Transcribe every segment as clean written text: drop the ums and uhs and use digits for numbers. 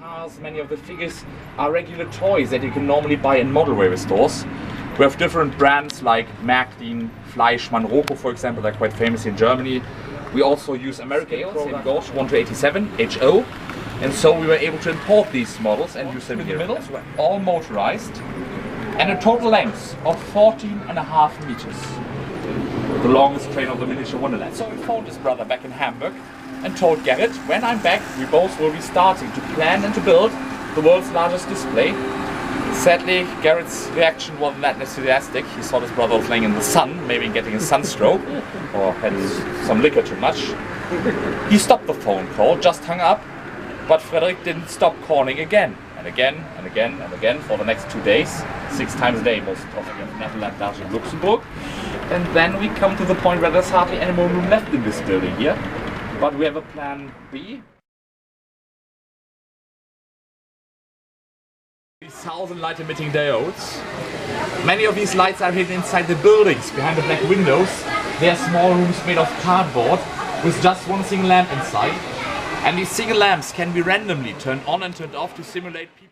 cars, many of the figures are regular toys that you can normally buy in model railway stores. We have different brands like Märklin, Fleischmann, Roko, for example, they're quite famous in Germany. We also use American in gauge 1 to 87 HO, and so we were able to import these models and use them here. The middles were all motorized, and a total length of 14.5 meters. The longest train of the Miniatur Wunderland. So we phoned his brother back in Hamburg and told Gerrit, when I'm back, we both will be starting to plan and to build the world's largest display. Sadly, Gerrit's reaction wasn't that enthusiastic. He saw his brother was laying in the sun, maybe getting a sunstroke, or had some liquor too much. He stopped the phone call, just hung up, but Frederick didn't stop calling again, and again, and again, and again for the next 2 days, 6 times a day, most of in Netherlands, Belgium, Luxembourg. And then we come to the point where there's hardly any more room left in this building here, but we have a plan B. These 1,000 light emitting diodes. Many of these lights are hidden inside the buildings, behind the black windows. They are small rooms made of cardboard with just one single lamp inside. And these single lamps can be randomly turned on and turned off to simulate people.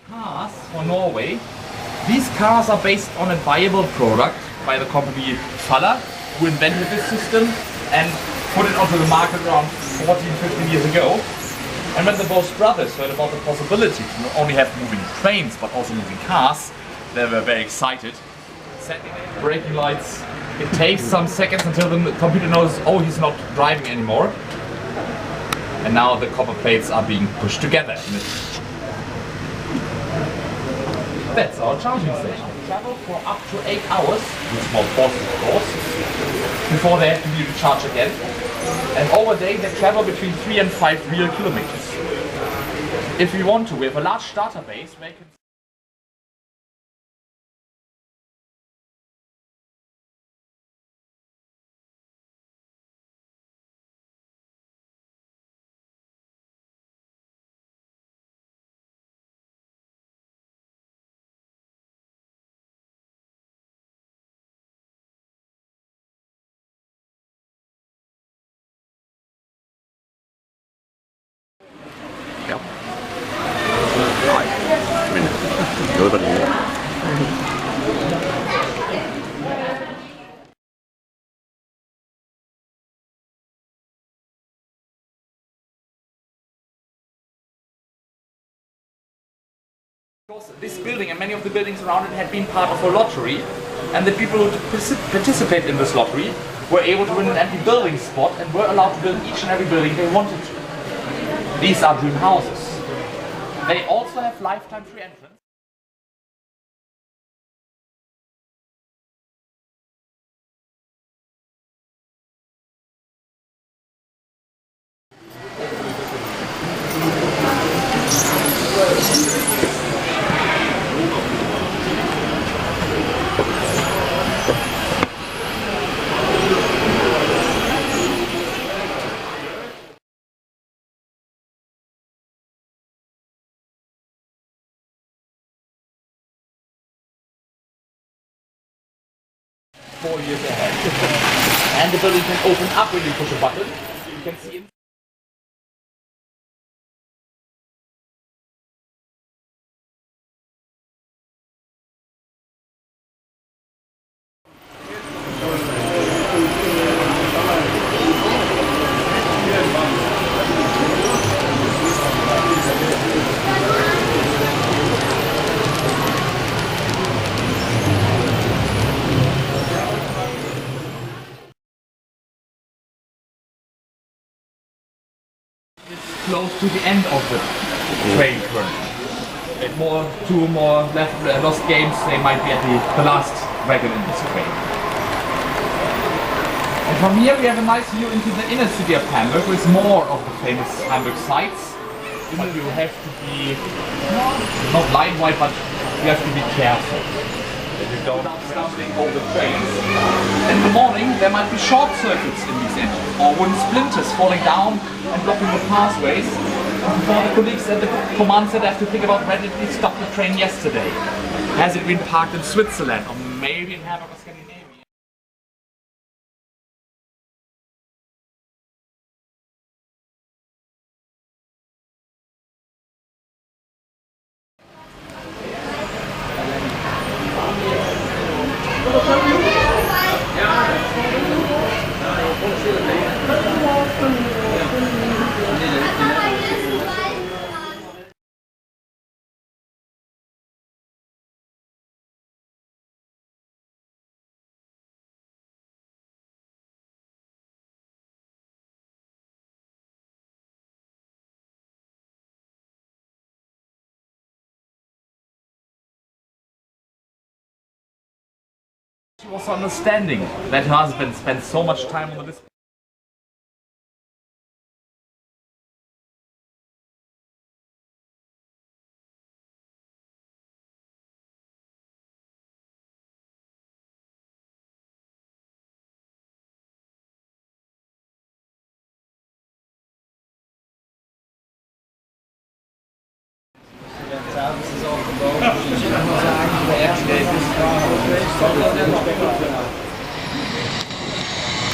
Cars for Norway. These cars are based on a viable product by the company Faller, who invented this system and put it onto the market around 14-15 years ago. And when the Bose brothers heard about the possibility to not only have moving trains but also moving cars, they were very excited. Setting braking lights. It takes some seconds until the computer knows, oh, he's not driving anymore. And now the copper plates are being pushed together. That's our charging station. Travel for up to 8 hours, with small pauses of course, before they have to be recharged again. And over a day they travel between 3 and 5 real kilometers. If we want to, we have a large database where you can This building and many of the buildings around it had been part of a lottery, and the people who participated in this lottery were able to win an empty building spot and were allowed to build each and every building they wanted to. These are dream houses. They also have lifetime free entrance. 4 years ahead. And the building can open up when you push a button. You can see close to the end of the train currently. Two more lost games, they might be at the last wagon in this train. And from here we have a nice view into the inner city of Hamburg with more of the famous Hamburg sites. But you have to be not line-wide, but you have to be careful. You don't stumbling over the trains. In the morning there might be short circuits in these engines, or wooden splinters falling down and blocking the pathways. And before the colleagues at the command center have to think about where did we stop the train yesterday? Has it been parked in Switzerland, or maybe in Hamburg or Scandinavia? She was understanding that her husband spent so much time on the display.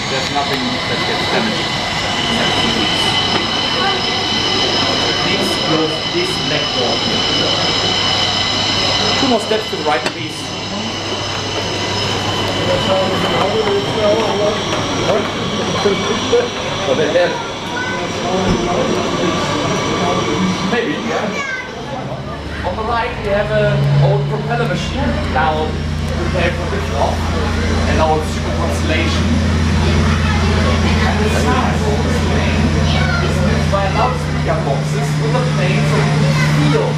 There's nothing that gets damaged. This black door. 2 more steps to the right, please. Maybe, yeah. On the right we have an old propeller machine, now prepared for lift off, an old super constellation. And the sound of the plane is mixed by loudspeaker boxes with the plane, so you can feel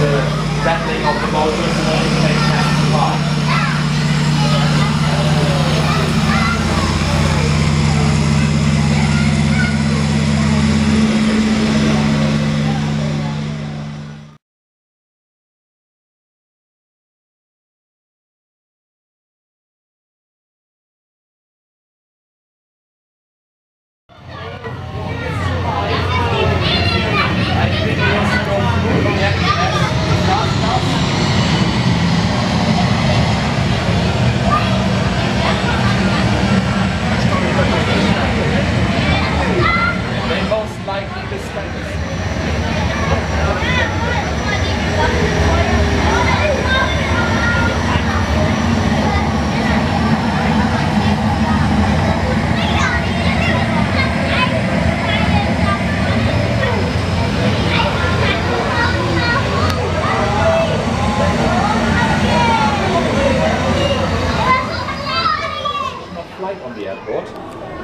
the rattling of the motors and the plane passing by.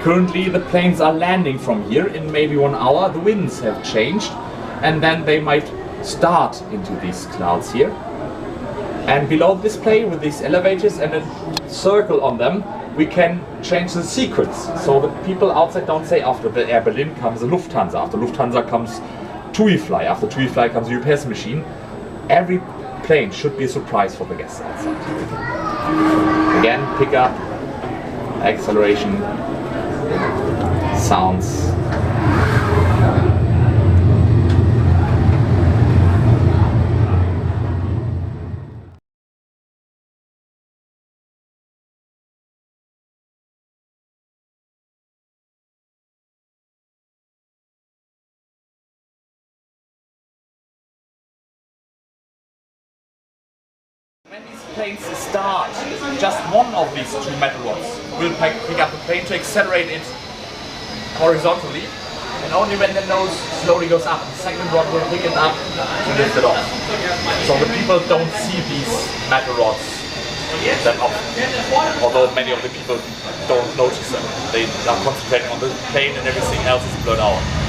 Currently the planes are landing from here in maybe 1 hour. The winds have changed and then they might start into these clouds here. And below the display with these elevators and a circle on them, we can change the sequence. So the people outside don't say after the Air Berlin comes the Lufthansa, after Lufthansa comes TUI Fly, after TUI Fly comes the UPS machine. Every plane should be a surprise for the guests outside. Again, pick up, acceleration, sounds. When these planes start, just one of these two metal rods will pick up the plane to accelerate it horizontally, and only when the nose slowly goes up, the second rod will pick it up to lift it off. So the people don't see these metal rods that often, although many of the people don't notice them. They are concentrating on the plane and everything else is blurred out.